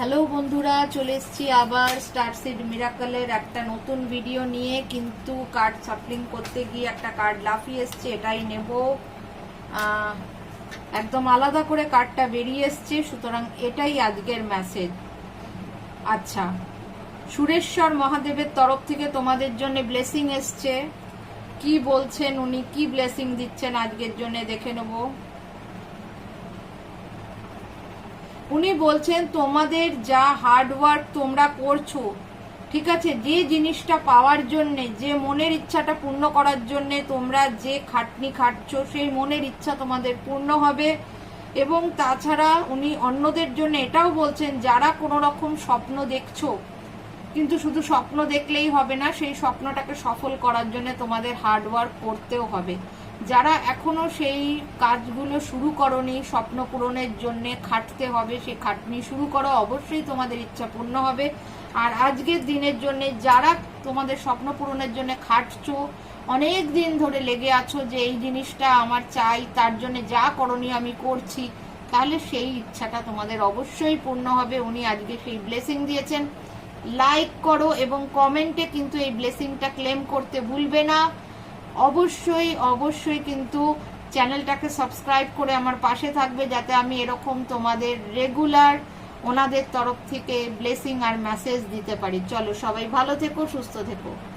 Hello বন্ধুরা, চলে এসেছি আবার স্টারসিড মিরাকলের একটা নতুন ভিডিও নিয়ে। কিন্তু কার্ড সাফলিং করতে গিয়ে একটা কার্ড লাফিয়ে এসছে, এটাই নেব। একদম আলাদা করে কার্ডটা বেরিয়ে এসছে, সুতরাং এটাই আজকের মেসেজ। আচ্ছা, সুরেশ্বর মহাদেবের তরফ থেকে তোমাদের জন্য ব্লেসিং এসছে। কি বলছেন উনি, কি ব্লেসিং দিচ্ছেন আজকের জন্য দেখে নেব। উনি বলছেন তোমাদের যা হার্ডওয়ার্ক তোমরা করছো, ঠিক আছে, যে জিনিসটা পাওয়ার জন্য, যে মনের ইচ্ছাটা পূর্ণ করার জন্য তোমরা যে খাটনি খাটছো, সেই মনের ইচ্ছা তোমাদের পূর্ণ হবে। এবং তাছাড়া উনি অন্যদের জন্য এটাও বলছেন, যারা কোনো রকম স্বপ্ন দেখছো, কিন্তু শুধু স্বপ্ন দেখলেই হবে না, সেই স্বপ্নটাকে সফল করার জন্য তোমাদের হার্ডওয়ার্ক করতেও হবে। যারা এখনো সেই কাজগুলো শুরু করোনি, স্বপ্ন পূরণের জন্য খাটতে হবে, সেই খাটনি শুরু করো, অবশ্যই তোমাদের ইচ্ছা পূর্ণ হবে। আর আজকের দিনের জন্য যারা তোমাদের স্বপ্ন পূরণের জন্য খাটছো, অনেক দিন ধরে লেগে আছো যে এই জিনিসটা আমার চাই, তার জন্য যা করণীয় আমি করছি, তাহলে সেই ইচ্ছাটা তোমাদের অবশ্যই পূর্ণ হবে। উনি আজকে সেই ব্লেসিং দিয়েছেন। লাইক করো এবং কমেন্টে কিন্তু এই ব্লেসিংটা ক্লেম করতে ভুলবে না। অবশ্যই অবশ্যই কিন্তু চ্যানেলটাকে সাবস্ক্রাইব করে আমার পাশে থাকবে, যাতে আমি এরকম তোমাদের রেগুলার ওনাদের তরফ থেকে ব্লেসিং আর মেসেজ দিতে পারি। চলো, সবাই ভালো থেকো, সুস্থ থেকো।